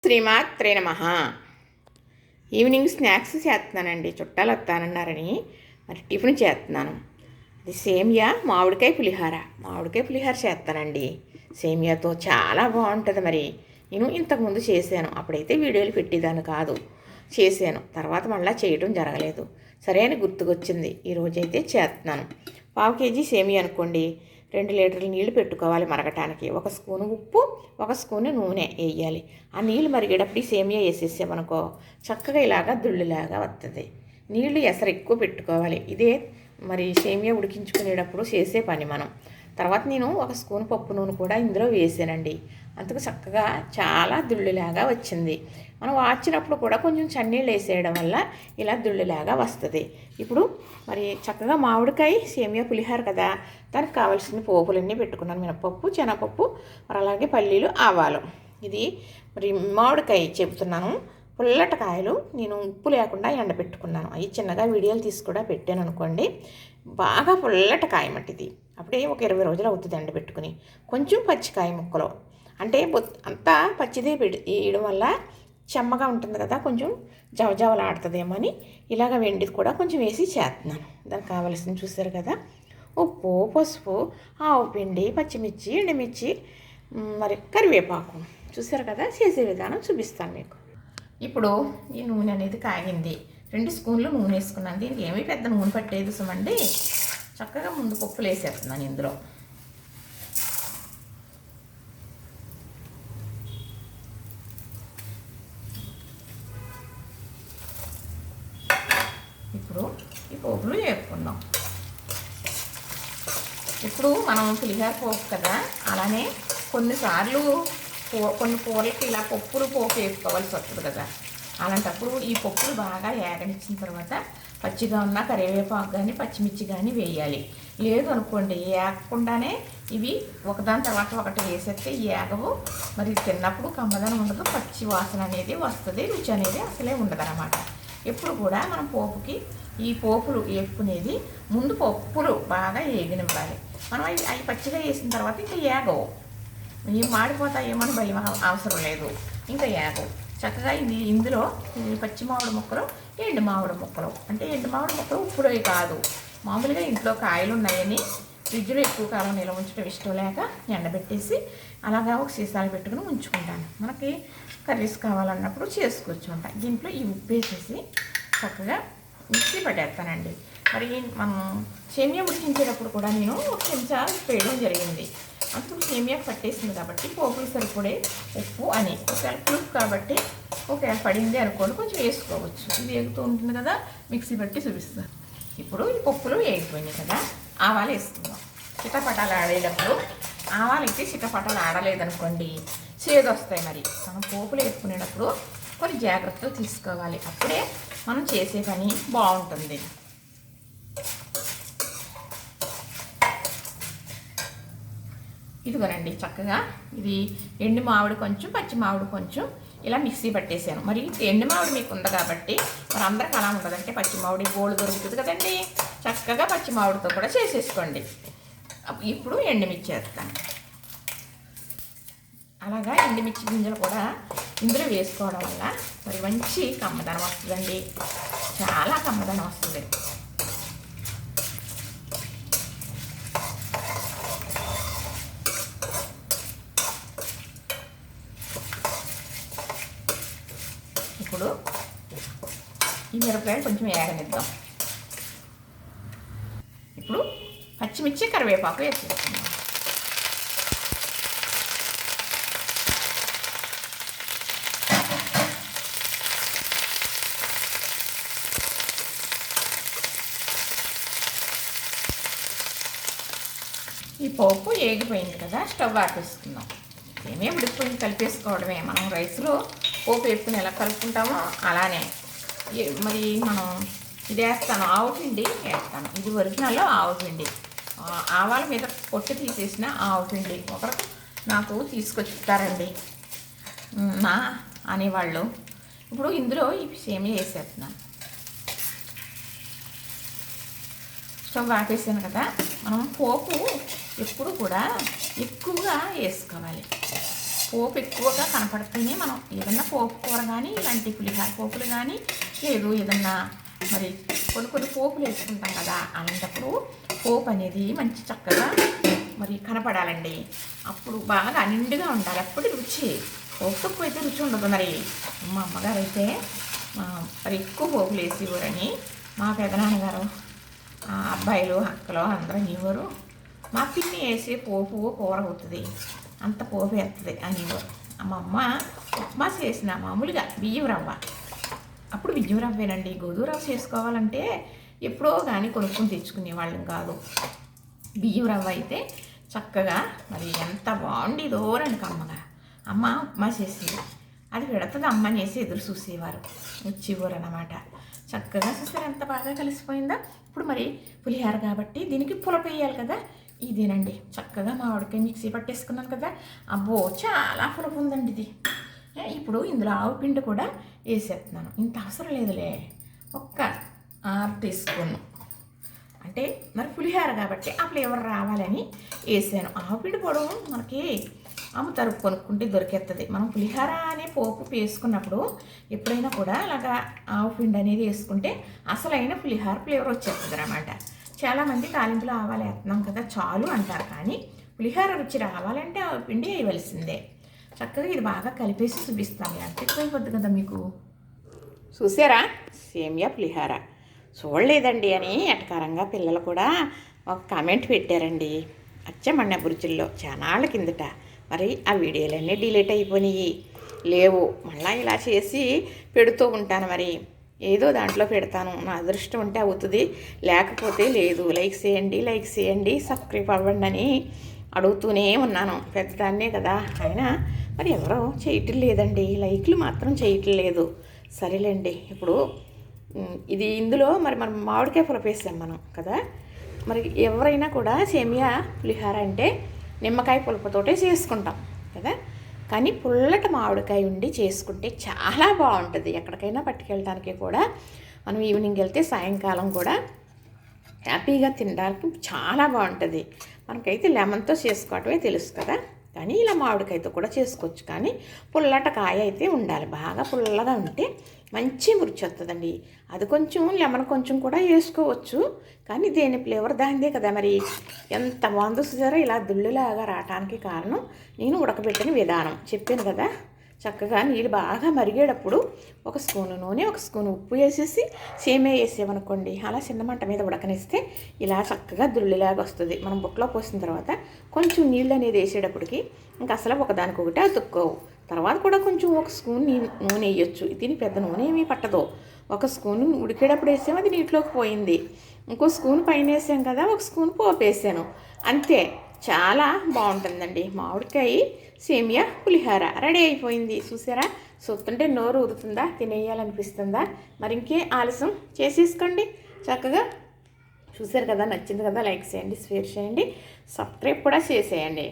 శ్రీమాత్రే నమః. Evening snacks చేస్తున్నానండి. చుట్టాలు వస్తానన్నారని మరి టిఫిన్ చేస్తున్నాను. అది సేమియా మామిడికాయ పులిహార చేస్తానండి. సేమియాతో చాలా బాగుంటుంది. మరి నేను ఇంతకుముందు చేశాను, అప్పుడైతే వీడియోలు పెట్టేదాన్ని కాదు. చేశాను, తర్వాత మళ్ళీ చేయడం జరగలేదు. సరే అని గుర్తుకొచ్చింది, ఈరోజైతే చేస్తున్నాను. 1/2 కేజీ సేమియా అనుకోండి, 2 లీటర్ల నీళ్లు పెట్టుకోవాలి మరగటానికి. 1 స్పూను ఉప్పు, 1 స్పూను నూనె వేయాలి. ఆ నీళ్ళు మరిగేటప్పుడు ఈ సేమియా వేసేసామనుకో చక్కగా ఇలాగా దుళ్ళులాగా వస్తుంది. నీళ్లు ఎసరు ఎక్కువ పెట్టుకోవాలి. ఇదే మరి సేమియా ఉడికించుకునేటప్పుడు చేసే పని మనం. తర్వాత నేను 1 స్పూన్ పప్పు నూనె కూడా ఇందులో వేసానండి. అందుకు చక్కగా చాలా దుళ్ళులాగా వచ్చింది. మనం వాచినప్పుడు కూడా కొంచెం చన్నీళ్ళు వేసేయడం వల్ల ఇలా దుళ్ళులాగా వస్తుంది. ఇప్పుడు మరి చక్కగా మామిడికాయ సేమియా పులిహార కదా, దానికి కావాల్సిన పోపులన్నీ పెట్టుకున్నాను. మినపప్పు, శనగపప్పు, మరి అలాగే పల్లీలు, ఆవాలు. ఇది మరి మామిడికాయ చెబుతున్నాను. పుల్లటకాయలు నేను ఉప్పు లేకుండా ఎండబెట్టుకున్నాను. అవి చిన్నగా వీడియోలు తీసి కూడా పెట్టాను అనుకోండి. బాగా పుల్లటకాయ మట్టిది. అప్పుడే ఒక 20 రోజులు అవుతుంది ఎండబెట్టుకుని. కొంచెం పచ్చికాయ ముక్కలు అంటే అంతా పచ్చిదే వేయడం వల్ల చెమ్మగా ఉంటుంది కదా, కొంచెం జవజవలాడుతుందేమో అని ఇలాగ వెండిది కూడా కొంచెం వేసి చేస్తున్నాను. దానికి కావాల్సింది చూసారు కదా, ఉప్పు, పసుపు, ఆవు పిండి, పచ్చిమిర్చి, ఎండుమిర్చి, మరి కరివేపాకు. చూసారు కదా, చేసే విధానం చూపిస్తాను మీకు. ఇప్పుడు ఈ నూనె అనేది కాగింది. 2 స్పూన్లు నూనె వేసుకున్నాను. దీనికి ఏమీ పెద్ద నూనె పట్టేది సుమండి. చక్కగా ముందు పప్పులు వేసేస్తున్నాను ఇందులో. ఇప్పుడు ఈ పోపులు వేపుకుందాం. ఇప్పుడు మనం పులిహార పోపు కదా, అలానే కొన్నిసార్లు కొన్ని కూరలకి ఇలా పోపు వేసుకోవాల్సి వస్తుంది కదా. అలాంటప్పుడు ఈ పప్పులు బాగా ఏగనిచ్చిన తర్వాత పచ్చిగా ఉన్న కరివేపాకు కానీ పచ్చిమిర్చి కానీ వేయాలి. లేదు అనుకోండి, ఏగకుండానే ఇవి ఒకదాని తర్వాత ఒకటి వేసేస్తే ఏగవు. మరి తిన్నప్పుడు కమ్మదనం ఉండదు, పచ్చి వాసన అనేది వస్తుంది, రుచి అనేది అసలే ఉండదన్నమాట. ఎప్పుడు కూడా మనం పోపుకి ఈ పోపులు వేపుకునేది ముందు పప్పులు బాగా ఏగనివ్వాలి. మనం అవి పచ్చిగా వేసిన తర్వాత ఇంకా ఏగవు, ఏం మాడిపోతాయేమని భయం అవసరం లేదు, ఇంకా ఏగవు. చక్కగా ఇందులో పచ్చి మామిడి ముక్కలు, ఎండు మామిడి ముక్కలు. అంటే ఎండు మామిడి ముక్కలు ఉప్పుడవి కాదు, మామూలుగా ఇంట్లో కాయలు ఉన్నాయని ఫ్రిడ్జ్లో ఎక్కువ కాలం నిల్వ ఉంచడం ఇష్టం లేక ఎండబెట్టేసి అలాగా ఒక సీసాలు పెట్టుకుని ఉంచుకుంటాను. మనకి కర్రీస్ కావాలన్నప్పుడు చేసుకోవచ్చు అంట. దీంట్లో ఈ ఉప్పు వేసేసి చక్కగా మిక్సీ పట్టేస్తానండి. మరి మనం సేమియా ఉడికించేటప్పుడు కూడా నేను 1 చెంచా ఉప్పు వేయడం జరిగింది. అప్పుడు సేమియా పట్టేసింది కాబట్టి పోపులు సరిపడే ఉప్పు అని ఒకవేళ పులుపు కాబట్టి ఒకవేళ పడింది అనుకోండి కొంచెం వేసుకోవచ్చు. ఇది వేగుతూ ఉంటుంది కదా, మిక్సీ పట్టి చూపిస్తాను. ఇప్పుడు ఈ పప్పులు వేగిపోయినాయి కదా, ఆవాలు వేసుకుందాం. చిటపటాలు ఆడేటప్పుడు ఆవాలు అయితే చిటపటాలు ఆడలేదనుకోండి చేదు వస్తాయి. మరి మనం పోపులు వేసుకునేటప్పుడు కొన్ని జాగ్రత్తలు తీసుకోవాలి, అప్పుడే మనం చేసే పని బాగుంటుంది. ఇదిగోనండి, చక్కగా ఇది ఎండు మామిడి కొంచెం పచ్చి మామిడి కొంచెం ఇలా మిక్సీ పట్టేసాను. మరి ఎండు మామిడి మీకు ఉంది కాబట్టి మరి అందరికి అలా ఉండదంటే పచ్చి మామిడి గోళ్ళు దొరుకుతుంది కదండి, చక్కగా పచ్చి మామిడితో కూడా చేసేసుకోండి. ఇప్పుడు ఎండుమిర్చి వేస్తాను. అలాగా ఎండుమిర్చి గింజలు కూడా ఇందులో వేసుకోవడం వల్ల మరి మంచి కమ్మదనం వస్తుందండి, చాలా కమ్మదనం వస్తుంది. ఇప్పుడు ఈ మిరపకాయలు కొంచెం ఏగనిద్దాం. ఇప్పుడు పచ్చిమిర్చి, కరివేపాకు వేసేస్తున్నాం. ఈ పోపు ఏగిపోయింది కదా, స్టవ్ ఆపేసుకుందాం. ఏమేమి ఉడికిపోయింది కలిపేసుకోవడమే. మనం రైస్లో పోపు వేసుకుని ఎలా కలుపుకుంటామో అలానే. మరి మనం ఇది వేస్తాను, ఆవు పిండి వేస్తాను. ఇది ఒరిజినల్లో ఆవు పిండి, ఆవాల మీద పొట్టు తీసేసిన ఆవు పిండి ఒకరు నాకు తీసుకొచ్చుతారండి నా అనేవాళ్ళు. ఇప్పుడు ఇందులో ఈ సేమియా వేసేస్తున్నాను. స్టవ్ ఆపేసాను కదా. మనం పోపు ఎప్పుడు కూడా ఎక్కువగా వేసుకోవాలి. పోపు ఎక్కువగా కనపడితేనే మనం ఏదన్నా పోపు కూర కానీ ఇలాంటి పులిహార పోపులు కానీ లేదు ఏదన్నా మరి కొన్ని పోపులు వేసుకుంటాం కదా, అలాంటప్పుడు పోపు అనేది మంచి చక్కగా మరి కనపడాలండి. అప్పుడు బాగా నిండుగా ఉండాలి, అప్పుడు రుచి. పోపు తక్కువ అయితే రుచి ఉండదు. మరి మా అమ్మగారు అయితే మరి ఎక్కువ పోపులు వేసేవారని మా పెదనాన్నగారు అబ్బాయిలు అక్కలు అందరూ ఇవ్వరు. మా పిన్ని వేసే పోపు కూర అవుతుంది, అంత పోపు వేస్తుంది అని ఇవ్వరు. మా అమ్మ ఉప్మా చేసిన మామూలుగా బియ్యం రవ్వ, అప్పుడు బియ్యం రవ్వేనండి. గోధుమ రవ్వ చేసుకోవాలంటే ఎప్పుడో కానీ కొనుక్కొని తెచ్చుకునేవాళ్ళం కాదు. బియ్యం రవ్వ అయితే చక్కగా మరి ఎంత బాగుండేదో రండి అమ్మగా. అమ్మ ఉప్మా చేసేది, అది పెడుతుంది అమ్మ చేసి ఎదురు చూసేవారు, వచ్చేవారు అన్నమాట. చక్కగా చూసారు ఎంత బాగా కలిసిపోయిందా. ఇప్పుడు మరి పులిహార కాబట్టి దీనికి పులప వేయాలి కదా, ఇదేనండి చక్కగా మామిడికాయ మిక్సీ పట్టేసుకున్నాను కదా. అబ్బో చాలా పులుపు ఉందండి ఇది. ఇప్పుడు ఇందులో ఆవు పిండి కూడా వేసేస్తున్నాను, ఇంత అవసరం లేదులే, ఒక్క 6 టీస్పూన్. అంటే మరి పులిహార కాబట్టి ఆ ఫ్లేవర్ రావాలని వేసాను. ఆవు పిండి పొడవు మనకి అమ్ముతారు, కొనుక్కుంటే దొరికేస్తుంది. మనం పులిహార అనే పోపు వేసుకున్నప్పుడు ఎప్పుడైనా కూడా అలాగా ఆవు పిండి అనేది వేసుకుంటే అసలైన పులిహార ఫ్లేవర్ వచ్చేస్తుంది అన్నమాట. చాలామంది తాలింపులో ఆవాలు వేస్తున్నాం కదా చాలు అంటారు, కానీ పులిహార రుచి రావాలంటే ఆవు పిండి వేయవలసిందే. చక్కగా ఇది బాగా కలిపేసి చూపిస్తాను, ఎంత ఎక్కువైపోద్ది కదా మీకు. చూసారా సేమియా పులిహార, చూడలేదండి అని ఎటకారంగా పిల్లలు కూడా ఒక కామెంట్ పెట్టారండి. అచ్చమన్న అభిరుచుల్లో చానాళ్ళ కిందట. మరి ఆ వీడియోలన్నీ డిలీట్ అయిపోయినాయి, లేవు. మళ్ళీ ఇలా చేసి పెడుతూ ఉంటాను, మరి ఏదో దాంట్లో పెడతాను. నా అదృష్టం ఉంటే అవుతుంది, లేకపోతే లేదు. లైక్ చేయండి, సబ్స్క్రైబ్ అవ్వండి అని అడుగుతూనే ఉన్నాను. పెద్దదాన్నే కదా అయినా మరి ఎవరో చేయటం లేదండి, లైక్లు మాత్రం చేయటం లేదు. సరేలేండి. ఇప్పుడు ఇది ఇందులో మరి మనం మామిడికాయ పులుపు వేసాం మనం కదా. మరి ఎవరైనా కూడా సేమియా పులిహార అంటే నిమ్మకాయ పులుపుతోటే చేసుకుంటాం కదా, కానీ పుల్లటి మామిడికాయ ఉండి చేసుకుంటే చాలా బాగుంటుంది. ఎక్కడికైనా పట్టుకెళ్ళడానికి కూడా మనం ఈవినింగ్ వెళ్తే సాయంకాలం కూడా హ్యాపీగా తినడానికి చాలా బాగుంటుంది. మనకైతే లెమన్తో చేసుకోవటమే తెలుసు కదా, కానీ ఇలా మామిడికాయతో కూడా చేసుకోవచ్చు. కానీ పుల్లట కాయ అయితే ఉండాలి, బాగా పుల్లగా ఉంటే మంచి రుచి వస్తుందండి. అది కొంచెం లెమన్ కొంచెం కూడా వేసుకోవచ్చు, కానీ దేని ఫ్లేవర్ దానిదే కదా. మరి ఎంత బాగుందో చూసారో, ఇలా దుళ్ళులాగా రావటానికి కారణం నేను ఉడకబెట్టిన విధానం చెప్పాను కదా. చక్కగా నీళ్ళు బాగా మరిగేటప్పుడు 1 స్పూను నూనె 1 స్పూను ఉప్పు వేసేసి సేమియా వేసేవనుకోండి, అలా చిన్న మంట మీద ఉడకనిస్తే ఇలా చక్కగా దుళ్ళిలాగా వస్తుంది. మనం బుట్టలో పోసిన తర్వాత కొంచెం నీళ్ళు అనేది వేసేటప్పటికి ఇంకా అసలు ఒకదానికొకటి అతుక్కోవు. తర్వాత కూడా కొంచెం 1 స్పూన్ నూనె వేయొచ్చు. దీని పెద్ద నూనె ఏమీ పట్టదు. 1 స్పూన్ ఉడికేటప్పుడు వేసాము, అది నీటిలోకి పోయింది. ఇంకో స్పూన్ పైన వేసాం కదా, 1 స్పూన్ పోపు వేసాను, అంతే. చాలా బాగుంటుందండి మామిడికాయ సేమియా పులిహార రెడీ అయిపోయింది. చూసారా, చూస్తుంటే నోరు ఊరుతుందా, తినేయాలనిపిస్తుందా? మరి ఇంకే ఆలస్యం చేసేసుకోండి చక్కగా. చూసారు కదా, నచ్చింది కదా, లైక్ చేయండి, షేర్ చేయండి, సబ్స్క్రైబ్ కూడా చేసేయండి.